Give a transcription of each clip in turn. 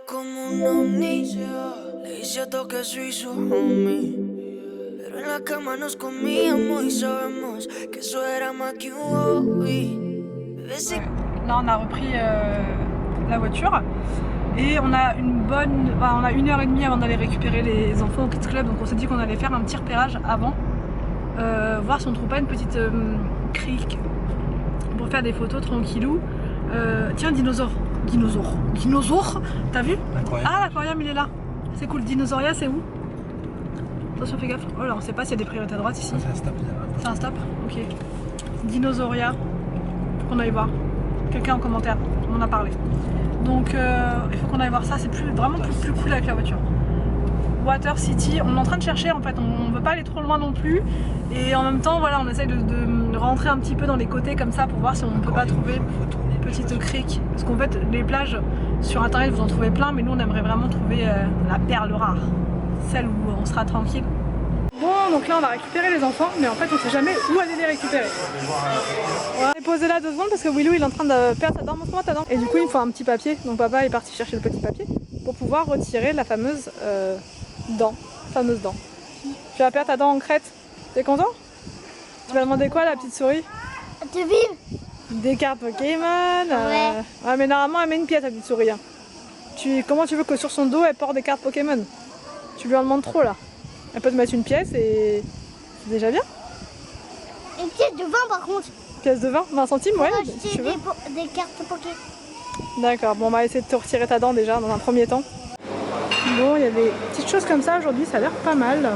como un ovni. Le hice a todo que soy su homie. Pero en la cama nos comíamos y sabemos que eso era más que un hobby. Ouais. Là on a repris la voiture et on a on a 1h30 avant d'aller récupérer les enfants au Kids Club, donc on s'est dit qu'on allait faire un petit repérage avant, voir si on trouve pas une petite crique pour faire des photos tranquillou. Tiens, dinosaure, t'as vu? Ah, l'aquarium il est là, c'est cool. Dinosauria, c'est où? Attention, fais gaffe. Oh là, on sait pas s'il y a des priorités à droite ici. C'est un stop. C'est un stop? Ok. Dinosauria, faut qu'on aille voir. Quelqu'un en commentaire m'en a parlé. Donc il faut qu'on aille voir ça, c'est vraiment plus cool avec la voiture. Water City, on est en train de chercher en fait, on veut pas aller trop loin non plus. Et en même temps, voilà, on essaye de rentrer un petit peu dans les côtés comme ça pour voir si on peut pas trouver une petite crique. Parce qu'en fait, les plages sur internet vous en trouvez plein, mais nous on aimerait vraiment trouver la perle rare. Celle où on sera tranquille. Bon, donc là on va récupérer les enfants, mais en fait on sait jamais où aller les récupérer. On va les poser là 2 secondes parce que Willou il est en train de perdre sa dent. Montre-moi ta dent. Et du coup il me faut un petit papier, donc papa est parti chercher le petit papier pour pouvoir retirer la fameuse dent. Tu vas perdre ta dent en crête. T'es content? Tu vas demander quoi à la petite souris? Tu vis? Des cartes Pokémon. Ouais. Ouais, mais normalement elle met une pièce, la petite souris. Hein. Comment tu veux que sur son dos elle porte des cartes Pokémon? Tu lui en demandes trop là. Elle peut te mettre une pièce et c'est déjà bien. Une pièce de 20 par contre. Pièce de 20 centimes, ouais, On va si tu veux. acheter des cartes Poké. D'accord, bon on va essayer de te retirer ta dent déjà dans un premier temps. Bon, il y a des petites choses comme ça aujourd'hui, ça a l'air pas mal.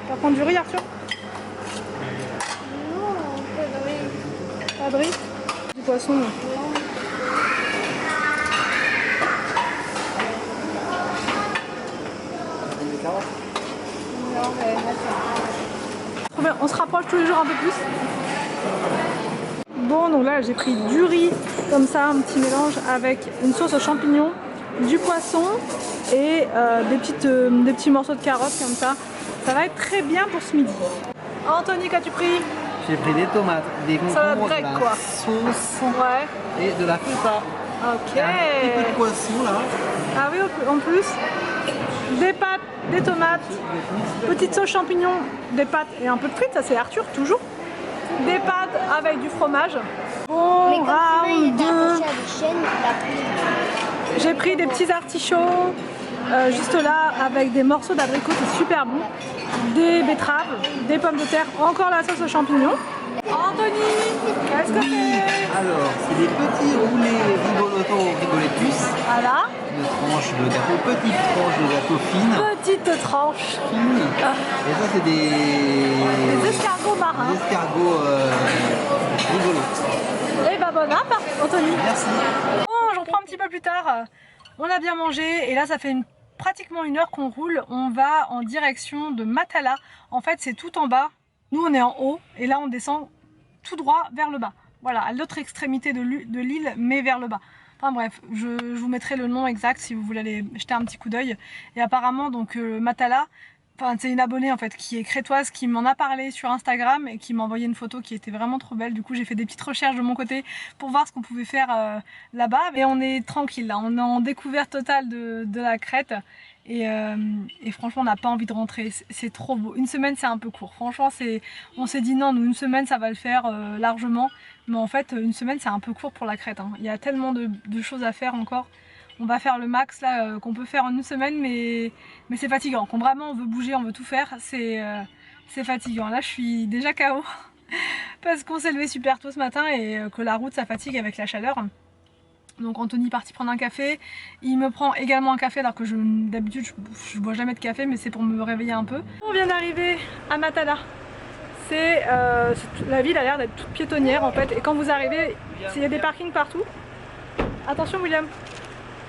Tu vas prendre du riz, Arthur? Non, pas de riz. Pas de riz? Du poisson. On se rapproche tous les jours un peu plus. Bon, donc là j'ai pris du riz comme ça, un petit mélange avec une sauce aux champignons, du poisson et des petits morceaux de carottes comme ça. Ça va être très bien pour ce midi. Anthony, qu'as-tu pris? J'ai pris des tomates, des Salade concombres, de grecque, la quoi. sauce Ouais. et de la feta. Ok. Et un petit peu de poisson là. Ah oui, en plus, des pâtes, des tomates, petite sauce champignons, des pâtes et un peu de frites, ça c'est Arthur toujours. Des pâtes avec du fromage. Bon, Mais comme il round était 2. attaché à des chaînes, il a pris. J'ai pris des petits artichauts juste là avec des morceaux d'abricot, c'est super bon. Des betteraves, des pommes de terre, encore la sauce aux champignons. Anthony, qu'est-ce que c'est? Alors, c'est des petits roulés rigoletus. Voilà. De tranches de gâteau, petites tranches de gâteau fines. Petite tranche. Fines. Et ça, c'est Des escargots marins. des escargots rigolos. Et bah bon app, Anthony. Merci. Bon, j'en prends un petit peu plus tard. On a bien mangé et là ça fait pratiquement 1 heure qu'on roule. On va en direction de Matala. En fait c'est tout en bas. Nous on est en haut et là on descend tout droit vers le bas. Voilà, à l'autre extrémité de l'île mais vers le bas. Enfin bref, je vous mettrai le nom exact si vous voulez aller jeter un petit coup d'œil. Et apparemment donc Matala, enfin, c'est une abonnée en fait qui est crétoise qui m'en a parlé sur Instagram et qui m'a envoyé une photo qui était vraiment trop belle. Du coup j'ai fait des petites recherches de mon côté pour voir ce qu'on pouvait faire là-bas. Mais on est tranquille là, on est en découverte totale de la Crète. Et franchement on n'a pas envie de rentrer, c'est trop beau. Une semaine c'est un peu court, franchement on s'est dit non, nous une semaine ça va le faire largement. Mais en fait une semaine c'est un peu court pour la Crète, hein. Il y a tellement de choses à faire encore. On va faire le max là qu'on peut faire en une semaine, mais c'est fatigant. Quand vraiment on veut bouger, on veut tout faire, c'est fatigant. Là je suis déjà KO parce qu'on s'est levé super tôt ce matin et que la route ça fatigue avec la chaleur. Donc Anthony est parti prendre un café, il me prend également un café alors que d'habitude je bois jamais de café, mais c'est pour me réveiller un peu. On vient d'arriver à Matala. La ville a l'air d'être toute piétonnière en fait, et quand vous arrivez, il y a des parkings partout. Attention William,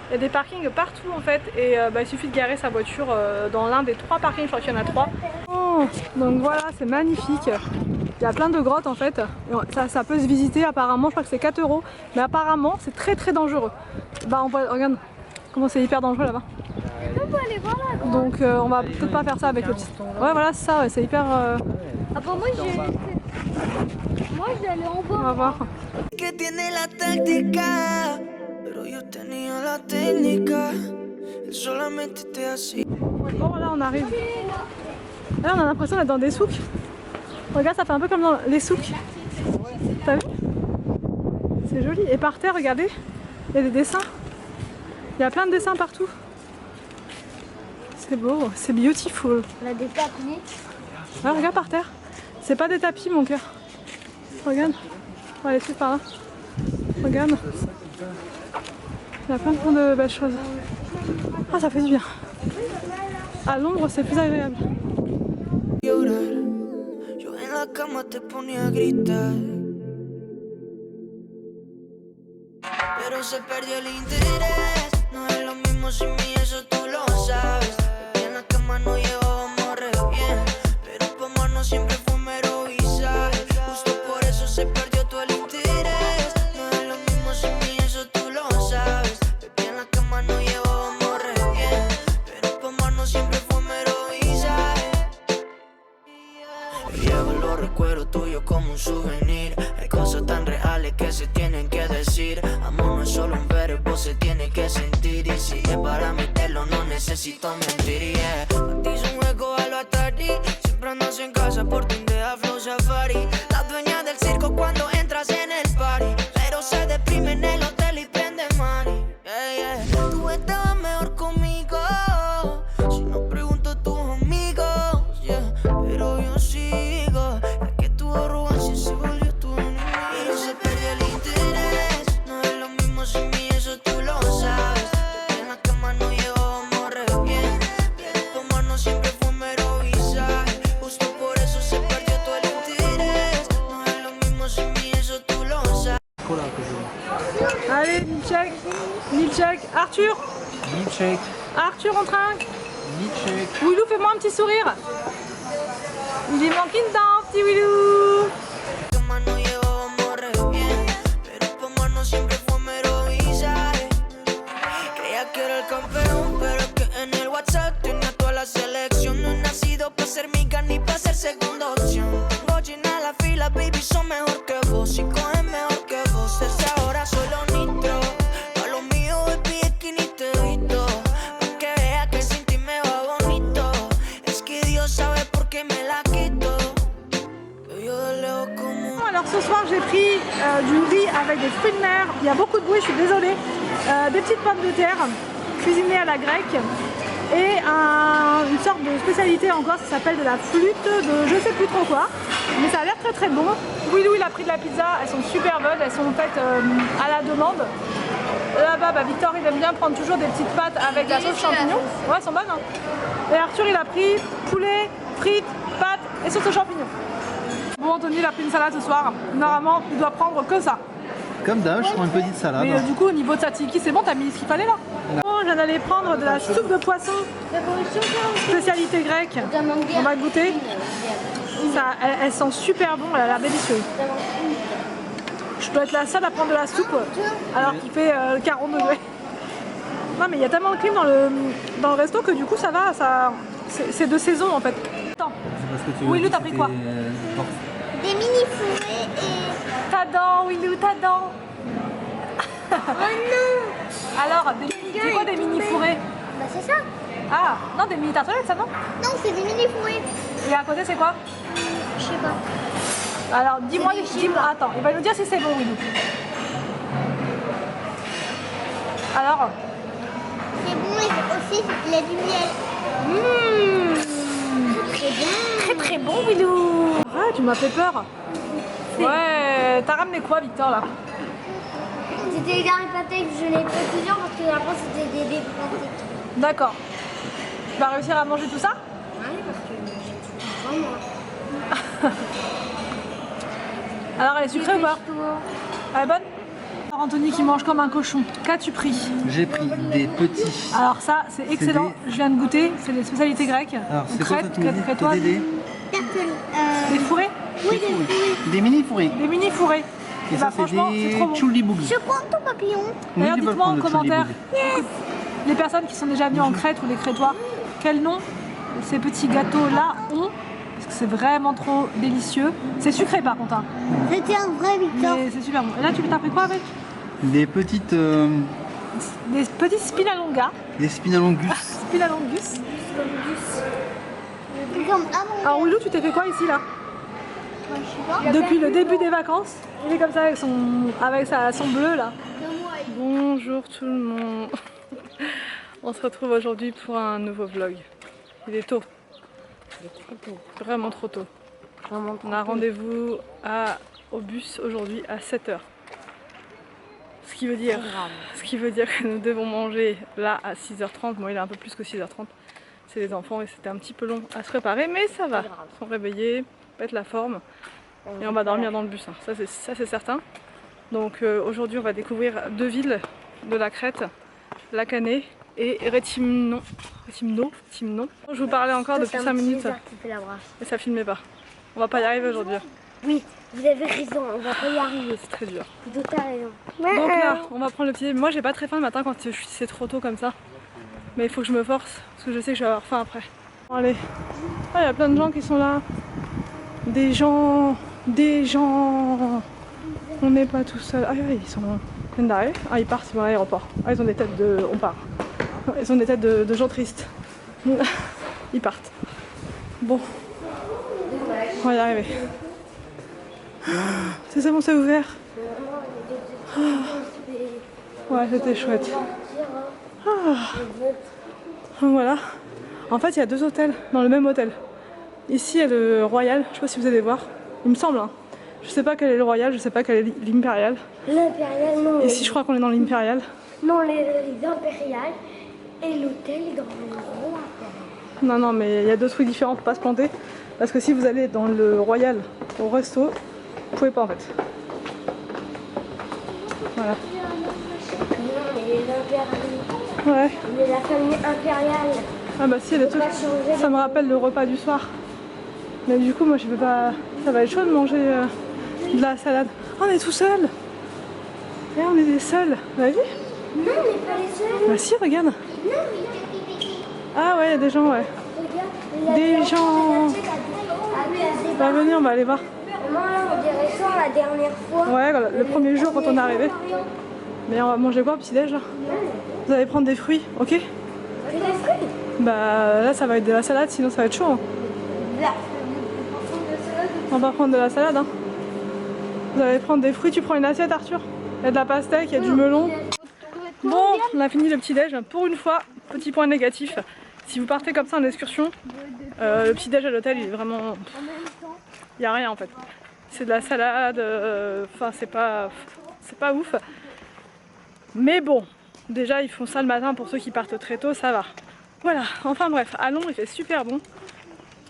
il y a des parkings partout en fait, et il suffit de garer sa voiture dans l'un des 3 parkings, je crois qu'il y en a 3. Oh, donc voilà, c'est magnifique. Il y a plein de grottes en fait, ça peut se visiter apparemment, je crois que c'est 4 €, mais apparemment c'est très dangereux. Bah regarde comment c'est hyper dangereux là-bas. On peut aller voir là. Donc on va peut-être pas faire ça avec le petit. Ouais voilà c'est ça, ouais, c'est hyper... Ah bah moi je vais aller en bas. On va voir. Que tiene la táctica, pero yo tenía la técnica. que solamente esté así. Bon, là on arrive. Là on a l'impression d'être dans des souks. Regarde, ça fait un peu comme dans les souks. T'as vu? C'est joli. Et par terre, regardez, il y a des dessins. Il y a plein de dessins partout. C'est beau, c'est beautiful. On a des tapis. Ah, regarde par terre. C'est pas des tapis, mon cœur. Regarde. On va aller suivre par là. Regarde. Il y a plein de belles choses. Ah, ça fait du bien. À l'ombre, c'est plus agréable. Llorar. Yo en la cama te ponía a gritar. Pero se perdió el interés. No es lo mismo sin mí, eso tú lo sabes. Y en la cama no llevábamos re bien. Pero pa' mano siempre fue mero visaje. Justo por eso se perdió todo el interés. No es lo mismo sin mí, eso tú lo sabes. Baby, en la cama no llevábamos re bien. Pero pa' mano siempre fue mero visaje. Llevo los recuerdos tuyos como un souvenir. Hay cosas tan reales que se tienen que decir. Amor no es solo un verbo, se tiene que sentir. Y si es para meterlo, no necesito mentir. Yeah. A ti es un juego a lo Atari. Siempre andas en casa por tu idea Flow Safari. La dueña del circo cuando entras en el party. Pero se deprime en el hotel y prende mari. Yeah, yeah. Tú estabas mejor conmigo. Si no pregunto a tus amigos. Yeah. Pero yo sigo. Es que tu arrogancia se volvió tu enemigo. Pero se perdió el interés. No es lo mismo sin mí, eso tú lo sabes. Porque en la cama no llevábamos re bien. Pero pa' mano siempre fue mero visaje. Justo por eso se perdió todo el interés. No es lo mismo sin mí, eso tú lo sabes. Allez, Milchek. Milchek. Arthur. Milkshake, Arthur en train. milkshake. Willou, fais-moi un petit sourire. Il est manqué une dent, petit Willou. Cama no llevábamos re bien, pero pa' mano siempre fue mero visaje. Creía que era el campeón, pero es que en el WhatsApp tenía toda la selección. No he nacido pa' ser mica ni pa' ser segunda opción. Tengo llena la fila, baby, son mejor que vos. Y cogen mejor que vos, desde ahora solo nitro. Pa' lo mío, baby, es que ni te visto. Pa' que vea que sin ti me va bonito. Es que Dios sabe por qué me la quito. Yo de lejos como Alors ce soir j'ai pris du riz avec des fruits de mer. Il y a beaucoup de bruit, je suis désolée. Des petites pommes de terre cuisinées à la grecque. Et une sorte de spécialité encore, ça s'appelle de la flûte de je sais plus trop quoi. Mais ça a l'air très très bon. Willou il a pris de la pizza, elles sont super bonnes, elles sont faites à la demande. Là-bas, bah, Victor il aime bien prendre toujours des petites pâtes avec la sauce champignon. Ouais, elles sont bonnes. Hein. Et Arthur il a pris poulet, frites, pâtes et sauce aux champignons. Bon, Anthony il a pris une salade ce soir. Normalement il doit prendre que ça. Comme d'hab, je prends une petite salade. Mais du coup au niveau de sa tzatziki c'est bon, t'as mis ce qu'il fallait là. Bon, je viens d'aller prendre de la soupe de poisson, spécialité grecque. On va goûter. Ça, elles sont super bon, elle a l'air délicieuse. Je dois être la seule à prendre de la soupe alors qu'il fait 40 degrés. Non mais il y a tellement de clim dans le resto que du coup ça va, c'est de saison en fait. Attends. Willou, t'as pris quoi? Des mini fourrés et... Ta dent, Willou, ta dent. Oh non! Alors, c'est quoi des mini fourrés? Bah c'est ça! Ah, non, des mini tartelettes ça non? Non, c'est des mini fourrés! Et à côté c'est quoi? Je sais pas. Alors dis-moi, C'est des chips. attends, il va nous dire si c'est bon Willou. Alors, C'est bon et aussi il y a du miel. C'est bon! très très bon Willou. Ah, tu m'as fait peur. Ouais, t'as ramené quoi Victor là? C'était les Harry Potter, je l'ai pris plusieurs parce que avant c'était des bébés pâtés. D'accord. Tu vas réussir à manger tout ça? Oui, parce que j'ai tout moi. Alors elle est sucrée ou pas? Elle est bonne? Alors Anthony qui mange comme un cochon. Qu'as-tu pris? J'ai pris des petits. Alors ça c'est excellent, je viens de goûter, c'est des spécialités grecques. Alors c'est quoi ça, tu me dis? crétoises. Des fourrés? Oui, des fourrés. Des mini fourrés. Des mini fourrés. Et ça, c'est franchement, c'est trop des bon. chouliboug. Je prends ton papillon. D'ailleurs, dites-moi en commentaire, les personnes qui sont déjà venues en Crète ou les Crétois, quel nom ces petits gâteaux-là ont? Parce que c'est vraiment trop délicieux. C'est sucré par contre. Hein. C'était un vrai Victor. Mais c'est super bon. Et là, tu t'as pris quoi avec? Des petites... Des petits spinalonga. Des spinalongus. Spinalongus. Comme Alors Willou, tu t'es fait quoi ici là? Depuis le début des vacances, il est comme ça avec son bleu là. Bonjour tout le monde. On se retrouve aujourd'hui pour un nouveau vlog. Il est tôt. Il est trop tôt. Vraiment trop tôt. On a rendez-vous au bus aujourd'hui à 7 h. Ce qui veut dire que nous devons manger là à 6 h 30. Bon, il est un peu plus que 6 h 30. C'est les enfants et c'était un petit peu long à se préparer, mais ça va. Ils sont réveillés, pètent la forme et on va dormir dans le bus. Ça c'est certain. Donc aujourd'hui on va découvrir 2 villes de la Crète, Lakané et Rétimnon. Je vous parlais encore depuis 5 minutes et ça filmait pas. On va pas y arriver aujourd'hui. Oui, vous avez raison, on va pas y arriver. C'est très dur. Tout à raison. Donc là, on va prendre le pied. Moi j'ai pas très faim le matin quand c'est trop tôt comme ça. Mais il faut que je me force parce que je sais que je vais avoir faim après. Bon, allez. Ah, il y a plein de gens qui sont là. Des gens. On n'est pas tout seul. Ah oui, ils viennent d'arriver. Ah, ils partent, ils vont à l'aéroport. Ah, ils ont des têtes de. On part. Ils ont des têtes de gens tristes. Ils partent. Bon. On va y arriver. C'est bon, c'est ouvert. Ouais, c'était chouette. Voilà. En fait, il y a 2 hôtels dans le même hôtel. Ici, il y a le Royal. Je sais pas si vous allez voir. Il me semble. Hein. Je sais pas quel est le Royal, je sais pas quel est l'Impérial. L'Impérial, non. Ici, je crois qu'on est dans l'Impérial. Non, les Impériales et l'hôtel est dans le gros Impérial. Non, mais il y a 2 trucs différents, faut pas se planter. Parce que si vous allez dans le Royal au resto, vous pouvez pas en fait. Voilà. Non, mais l'Impérial. Ouais. Mais la famille impériale. Ah bah si, il y a des trucs. Ça me rappelle le repas du soir. Mais du coup, moi je peux pas. Ça va être chaud de manger de la salade. Oh, on est tout seul. Et on est des seuls. Vous avez vu? Non, on n'est pas les seuls. Bah si, regarde. Ah ouais, il y a des gens, ouais. Regarde, Des gens. Bah venez, on va aller voir. Moi, on dirait ça la dernière fois. Ouais, le premier jour quand on est arrivé. Mais on va manger quoi au petit-déj là? Vous allez prendre des fruits, ok? Que des fruits. Bah là ça va être de la salade, sinon ça va être chaud. Hein. On va prendre de la salade. Hein. Vous allez prendre des fruits, tu prends une assiette Arthur? Il y a de la pastèque, il y a du melon. Bon, on a fini le petit-déj. Pour une fois, petit point négatif. Si vous partez comme ça en excursion, le petit-déj à l'hôtel il est vraiment... Il n'y a rien en fait. C'est de la salade, enfin c'est pas ouf. Mais bon, déjà ils font ça le matin pour ceux qui partent très tôt, ça va. Voilà, enfin bref, à Londres il fait super bon.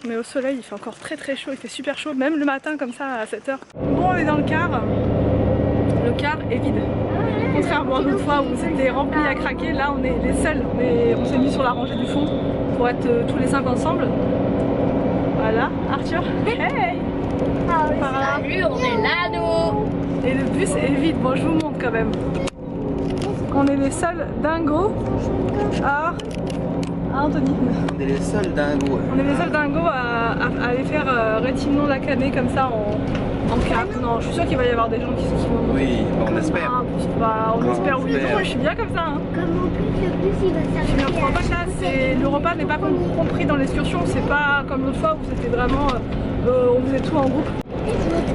Mais au soleil il fait encore très chaud, il fait super chaud, même le matin comme ça à 7 h. Bon, on est dans le car. Le car est vide. Contrairement à l'autre fois où c'était rempli à craquer, là on est les seuls. On s'est mis sur la rangée du fond pour être tous les 5 ensemble. Voilà, Arthur. Hey! Salut, on est là, nous. Et le bus est vide, bon je vous montre quand même. On est les seuls dingos à Antony. On est les seuls dingos. On est les seuls dingos à aller faire Rétimnon Lakané comme ça en cap. Non, je suis sûre qu'il va y avoir des gens qui vont. Oui, on espère. On espère oui. Non, je suis bien comme ça. Hein. Comme en plus, le bus il va Je s'arrêter. ne crois pas que là, le repas n'est pas compris dans l'excursion. C'est pas comme l'autre fois où c'était vraiment. On faisait tout en groupe.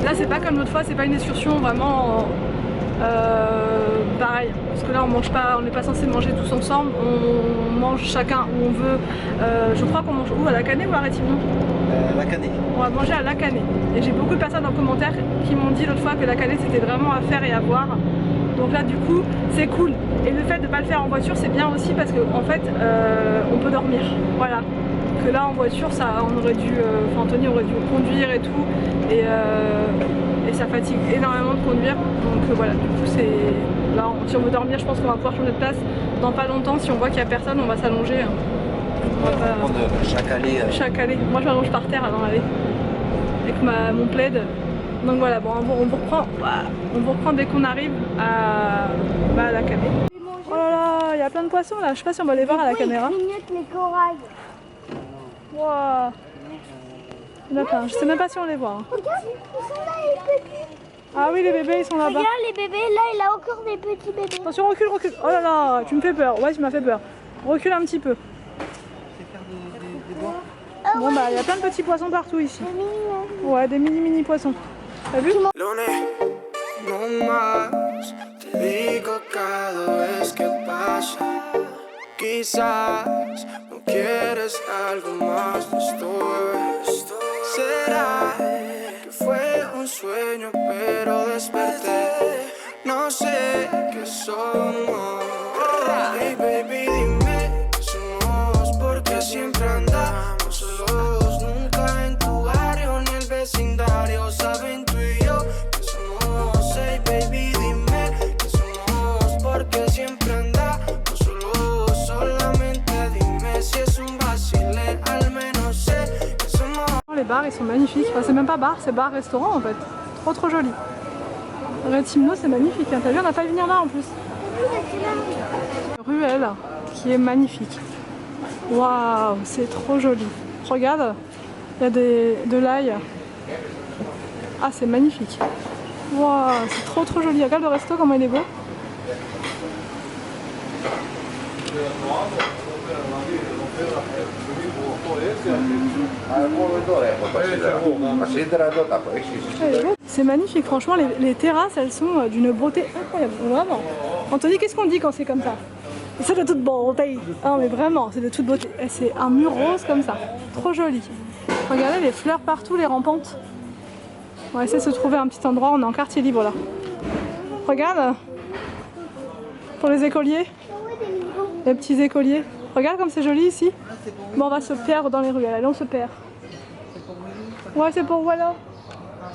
Là, c'est pas comme l'autre fois, c'est pas une excursion vraiment. Pareil, parce que là on mange pas, on n'est pas censé manger tous ensemble, on mange chacun où on veut. Je crois qu'on mange où, à Lakané ou à Rétimnon? Lakané. On va manger à Lakané. Et j'ai beaucoup de personnes en commentaire qui m'ont dit l'autre fois que Lakané c'était vraiment à faire et à voir. Donc là du coup c'est cool. Et le fait de ne pas le faire en voiture c'est bien aussi parce qu'en fait on peut dormir. Voilà. Que là en voiture ça, on aurait dû, Anthony aurait dû conduire et tout. Et ça fatigue énormément de conduire. Donc voilà, du coup c'est... Là si on veut dormir je pense qu'on va pouvoir changer de place dans pas longtemps. Si on voit qu'il n'y a personne on va s'allonger. On va prendre chaque allée. Chaque allée. Moi je m'allonge par terre dans l'allée. Avec mon plaid. Donc voilà, bon, on vous reprend dès qu'on arrive à Lakané. Oh là là, il y a plein de poissons là, je sais pas si on va les voir à la caméra. Ils clignotent les corails. Wow. Il y en a plein, je sais même pas si on les voit. Hein. Regarde, ils sont là les petits. Ah oui, les bébés ils sont là-bas. Regarde les bébés, là il a encore des petits bébés. Attention, recule. Oh là là, tu me fais peur. Ouais, tu m'as fait peur. Recule un petit peu. C'est faire des bois. Bon bah il y a plein de petits poissons partout ici. Ouais, des mini poissons. T'as vu? Lunes, no más, te digo cada vez que pasa. Quizás no quieres algo más de esto. Será que fue un sueño, pero desperté. No sé qué somos. Hey baby, dime qué somos, porque siempre andamos solos. Nunca en tu barrio ni el vecindario saben tú y yo que somos. Hey baby, dime que somos, porque siempre andamos solos. Solamente dime si es un vacile, al menos sé que somos. Les bars ils sont magnifiques, enfin, c'est même pas bar, c'est bar-restaurant en fait. Trop joli. Rétimno c'est magnifique, hein. T'as vu on a failli venir là en plus. Ruelle qui est magnifique. Waouh, c'est trop joli. Regarde, il y a de l'ail. Ah c'est magnifique. Waouh, c'est trop joli. Regarde le resto comment il est beau. C'est magnifique, franchement les terrasses elles sont d'une beauté incroyable, vraiment. Anthony, qu'est-ce qu'on dit quand c'est comme ça? C'est de toute beauté. Ah mais vraiment, c'est de toute beauté. C'est un mur rose comme ça, trop joli. Regardez les fleurs partout, les rampantes. On va essayer de se trouver un petit endroit, on est en quartier libre là. Regarde, pour les écoliers, les petits écoliers. Regarde comme c'est joli ici. Bon, on va se perdre dans les ruelles, allez on se perd. Ouais c'est pour voilà.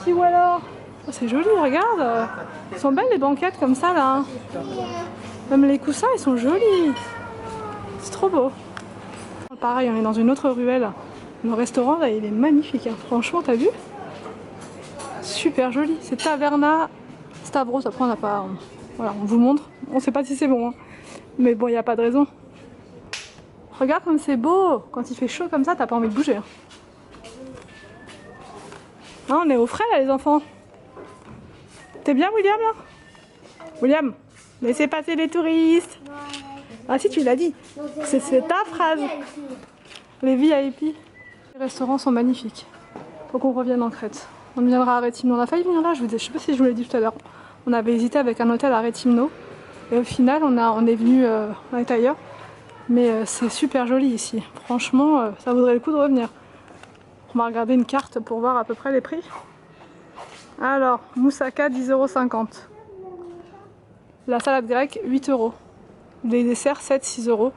Si voilà. Oh, c'est joli, regarde. Ils sont belles les banquettes comme ça là. Même les coussins ils sont jolis. C'est trop beau. Pareil, on est dans une autre ruelle. Le restaurant là il est magnifique, hein. Franchement t'as vu? Super joli. C'est Taverna Stavros. Après on n'a pas... Voilà, on vous montre. On sait pas si c'est bon, hein. Mais bon, il n'y a pas de raison. Regarde comme c'est beau. Quand il fait chaud comme ça, t'as pas envie de bouger, hein. Ah, on est au frais là les enfants. T'es bien William là? William, laissez passer les touristes. Ah si tu l'as dit. C'est ta phrase. Les VIP. Les restaurants sont magnifiques. Faut qu'on revienne en Crète. On viendra à Rétimno. On a failli venir là, je sais pas si je vous l'ai dit tout à l'heure. On avait hésité avec un hôtel à Rétimno. Et au final on est venu, on est ailleurs. Mais c'est super joli ici. Franchement, ça vaudrait le coup de revenir. On va regarder une carte pour voir à peu près les prix. Alors, moussaka 10,50 €. La salade grecque 8 €. Les desserts 7-6 €.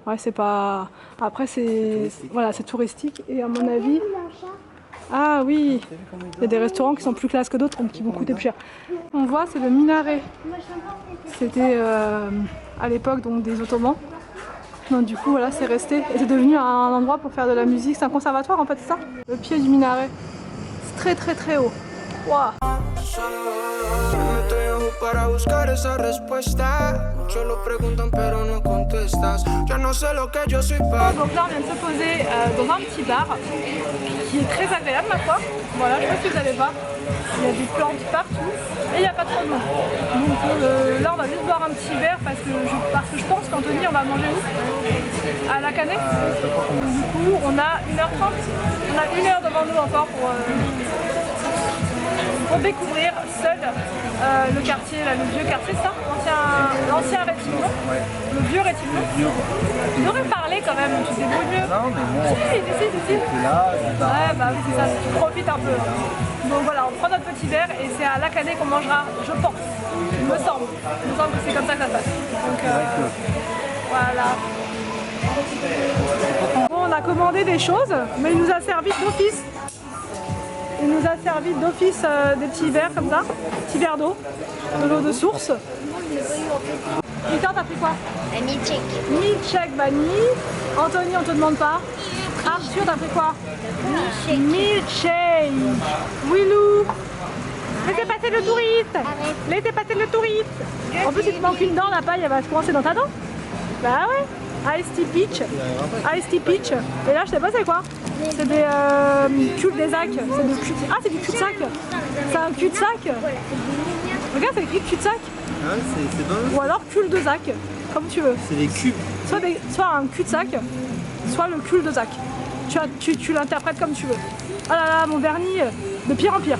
Ouais, c'est pas... Après, c'est... Voilà, c'est touristique. Et à mon avis... Ah oui, il y a des restaurants qui sont plus classe que d'autres, qui vont coûter plus cher. On voit, c'est le minaret. C'était à l'époque donc des Ottomans. Donc du coup voilà, c'est resté et c'est devenu un endroit pour faire de la musique. C'est un conservatoire en fait, c'est ça? Le pied du minaret. C'est très haut. Waouh. Para buscar esa respuesta. Muchos lo preguntan pero no contestas. Ya no sé lo que yo soy pas. Donc là on vient de se poser dans un petit bar qui est très agréable ma foi. Voilà, je sais pas si vous allez voir. Il y a des plantes partout et il n'y a pas trop d'eau. Donc là on va juste boire un petit verre parce que je pense qu'Anthony on va manger où? À la Canée. Du coup on a 1h30. On a 1 heure devant nous encore pour découvrir seul le quartier, là, le vieux quartier, ça, l'ancien Rétimno, le vieux Rétimno. Il aurait parlé quand même, tu te débrouilles mieux. Non, mais bon. Si. Ouais, bah oui, c'est ça, tu profites un peu. Donc voilà, on prend notre petit verre et c'est à la Canée qu'on mangera, je pense. Il me semble que c'est comme ça que ça se passe. Donc voilà. Bon, on a commandé des choses, mais il nous a servi d'office. Il nous a servi d'office des petits verres comme ça, petits verres d'eau, de l'eau de source. Victor, t'as pris quoi? Un milkshake. Milkshake vanille. Anthony, on te demande pas. Arthur, t'as pris quoi? Milkshake. Willou. Laissez passer le touriste. Laissez passer le touriste. En plus, il te manque une dent, la paille, elle va se coincer dans ta dent. Bah ouais. Iced tea peach. Iced tea peach. Et là, je sais pas c'est quoi. C'est des cul-de-sac. Ah, c'est du cul-de-sac. C'est un cul-de-sac. Regarde, c'est écrit cul-de-sac. Ah, c'est bon. Ou alors cul-de-sac. Comme tu veux. C'est des cubes. soit un cul-de-sac, soit le cul de Zach. Tu l'interprètes comme tu veux. Ah là là, mon vernis, de pire en pire.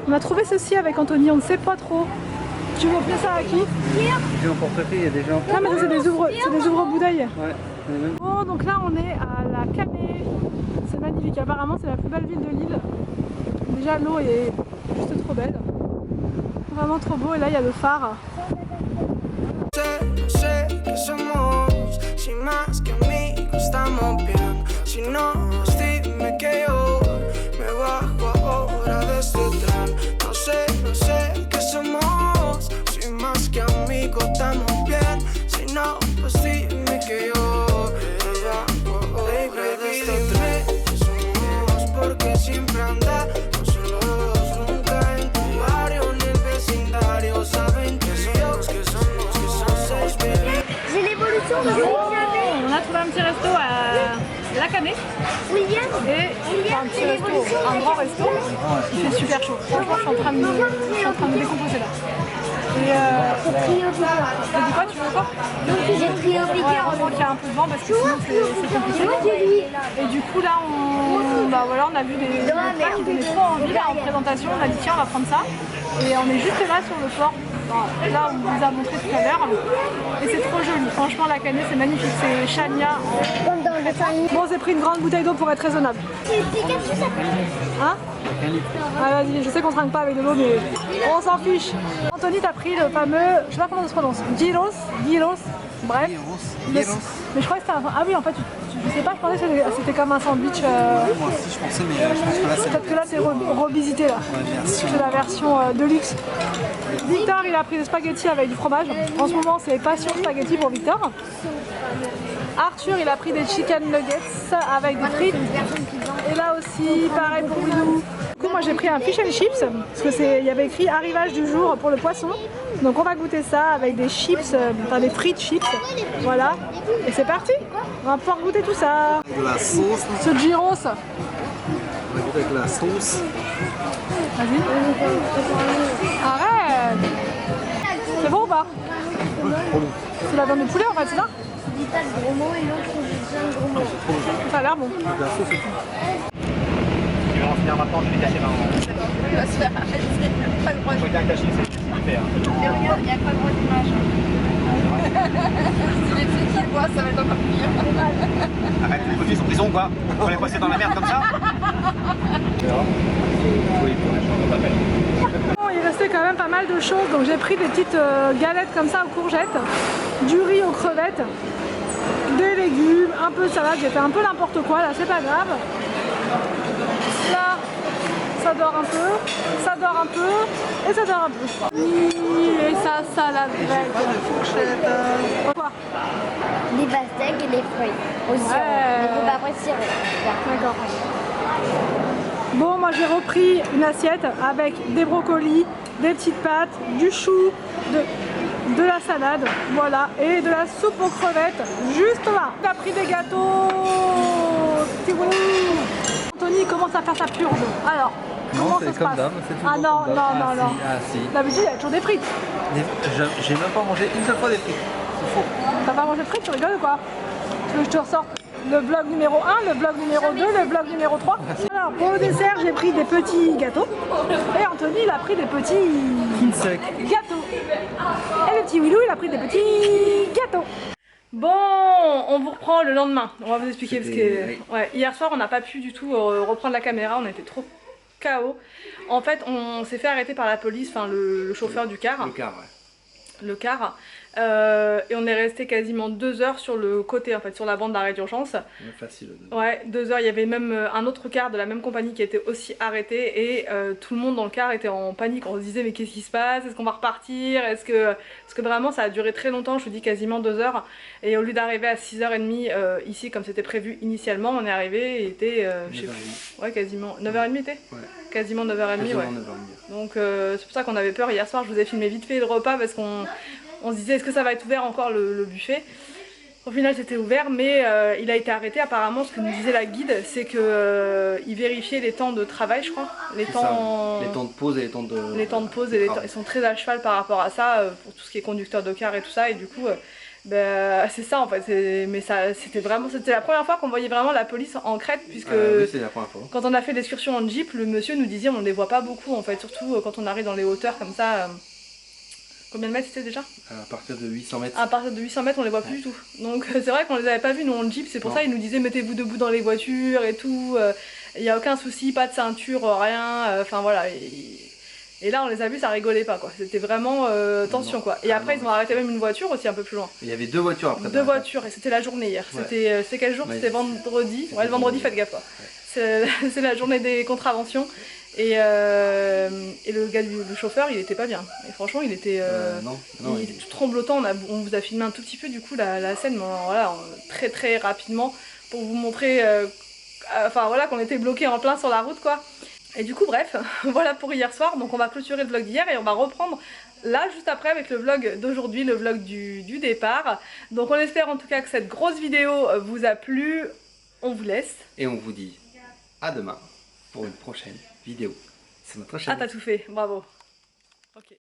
On a trouvé ceci avec Anthony, on ne sait pas trop. Tu veux offrir ça à qui? J'ai un portefeuille, il y a déjà un. Non mais ça, c'est des ouvre-bouteilles. Ouais. Bon, donc là on est à la Canée. C'est magnifique, apparemment c'est la plus belle ville de l'île. Déjà l'eau est juste trop belle. Vraiment trop beau, et là il y a le phare. J'ai l'évolution de On a trouvé un petit resto à la Canée. William. Et un petit resto, un grand resto. Il fait super chaud. Franchement, je suis en train de me décomposer là. Et t'as dit quoi? Tu veux quoi? J'ai pris un Ouais, heureusement qu'il y a un peu de vent parce que sinon c'est compliqué. Et du coup là on a vu des plats qui donnaient trop envie là en présentation. On a dit tiens, on va prendre ça. Et on est juste là sur le port. Là on vous a montré tout à l'heure. Et c'est trop joli. Franchement la Canée c'est magnifique. C'est Chania. Bon, j'ai pris une grande bouteille d'eau pour être raisonnable. Hein? Ah vas-y, je sais qu'on trinque pas avec de l'eau mais on s'en fiche. Anthony t'as pris le fameux, je sais pas comment ça se prononce, gyros, bref. Mais je crois que c'était un... Ah oui en fait, je sais pas, je pensais que c'était comme un sandwich. Moi aussi je pensais, mais je pense que là c'est... Peut-être que là c'est revisité là. C'est la version de luxe. Victor il a pris des spaghettis avec du fromage. En ce moment c'est passion spaghetti pour Victor. Arthur il a pris des chicken nuggets avec des frites. Et là aussi pareil pour Wilou. Du coup moi j'ai pris un fish and chips parce que il y avait écrit arrivage du jour pour le poisson. Donc on va goûter ça avec des chips, enfin des frites chips. Voilà. Et c'est parti. On va pouvoir goûter tout ça. De la sauce. Ce gyros. On va goûter avec la sauce. Vas-y. Arrête. C'est bon ou pas? C'est la viande de poulet en fait, c'est ça? Dis pas le gros mot et l'autre on dit bien le gros mot. Ça a l'air bon. La sauce et tout. Tu vas en finir maintenant, je vais cacher maintenant. Il va se faire arrêter, pas le droit Il faut bien cacher, c'est super. de regarde, il n'y a pas le droit d'image. Si les filles qui le voient, ça va être encore pire. Arrête, les côtés sont prison quoi. On va les passer dans la merde comme ça. Bon, il restait quand même pas mal de choses, donc j'ai pris des petites galettes comme ça aux courgettes, du riz aux crevettes, des légumes, un peu de salade, j'ai fait un peu n'importe quoi là, c'est pas grave. Là, ça dort un peu, ça dort un peu, et ça dort un peu. Et sa salade grecque. Quoi? Des pastèques et des fruits au sirop. Ouais. Mais faut pas après sirop. D'accord. Bon, moi j'ai repris une assiette avec des brocolis, des petites pâtes, du chou, de la salade, voilà, et de la soupe aux crevettes, juste là. On a pris des gâteaux. Petit boulot. Anthony commence à faire sa purge. Alors, comment ça se passe? Ah non, non, non, non. Ah si. D'habitude, il y a toujours des frites. J'ai même pas mangé une seule fois des frites. C'est faux. T'as pas mangé de frites, tu rigoles ou quoi? Tu veux que je te ressorte le vlog numéro 1, le vlog numéro 2, le vlog numéro 3. Alors pour le dessert j'ai pris des petits gâteaux et Anthony il a pris des petits Sec. gâteaux. Et le petit Willou il a pris des petits gâteaux. Bon, on vous reprend le lendemain, on va vous expliquer parce que ouais, hier soir on n'a pas pu du tout reprendre la caméra, on était trop KO. En fait on s'est fait arrêter par la police, enfin le chauffeur du car. Le car, ouais. Le car et on est resté quasiment 2 heures sur le côté en fait, sur la bande d'arrêt d'urgence. Facile. Ouais, 2 heures, il y avait même un autre car de la même compagnie qui était aussi arrêté et tout le monde dans le car était en panique, on se disait mais qu'est-ce qui se passe, est-ce qu'on va repartir, est-ce que... Parce que vraiment ça a duré très longtemps, je vous dis quasiment 2 heures et au lieu d'arriver à 6h30 ici comme c'était prévu initialement, on est arrivé et était... je sais plus, ouais quasiment 9h30 était ouais. Quasiment 9h30 ouais. 9h30. Donc c'est pour ça qu'on avait peur hier soir, je vous ai filmé vite fait le repas parce qu'on se disait est-ce que ça va être ouvert encore le buffet. Au final c'était ouvert, mais il a été arrêté. Apparemment, ce que nous disait la guide, c'est que il vérifiait les temps de travail, je crois. Les temps de pause et les temps de... pause et ils sont très à cheval par rapport à ça, pour tout ce qui est conducteur de car et tout ça. Et du coup, c'est ça en fait. Mais c'était la première fois qu'on voyait vraiment la police en Crète, puisque oui, c'est la première fois. Quand on a fait l'excursion en jeep, le monsieur nous disait on ne les voit pas beaucoup en fait, surtout quand on arrive dans les hauteurs comme ça. Combien de mètres c'était déjà? À partir de 800 mètres. À partir de 800 mètres, on les voit plus du tout. Donc c'est vrai qu'on les avait pas vus nous en jeep, c'est pour ça ils nous disaient mettez-vous debout dans les voitures et tout. Il n'y a aucun souci, pas de ceinture, rien. Enfin voilà. Et là on les a vus, ça rigolait pas quoi. C'était vraiment tension quoi. Et après ils ont arrêté même une voiture aussi un peu plus loin. Il y avait 2 voitures après. 2 voitures et c'était la journée hier. Ouais. C'était quel jour? C'était vendredi. Ouais, le vendredi, faites gaffe quoi. Ouais. C'est la journée des contraventions. Et le gars le chauffeur il était pas bien. Et franchement il était il était tout tremblotant. On vous a filmé un tout petit peu du coup la scène, mais voilà, très très rapidement pour vous montrer enfin voilà qu'on était bloqué en plein sur la route quoi. Et du coup bref, voilà pour hier soir. Donc on va clôturer le vlog d'hier et on va reprendre là juste après avec le vlog d'aujourd'hui, le vlog du départ. Donc on espère en tout cas que cette grosse vidéo vous a plu. On vous laisse. Et on vous dit à demain pour une prochaine vidéo sur notre chaîne. Ah t'as tout fait, bravo. Ok.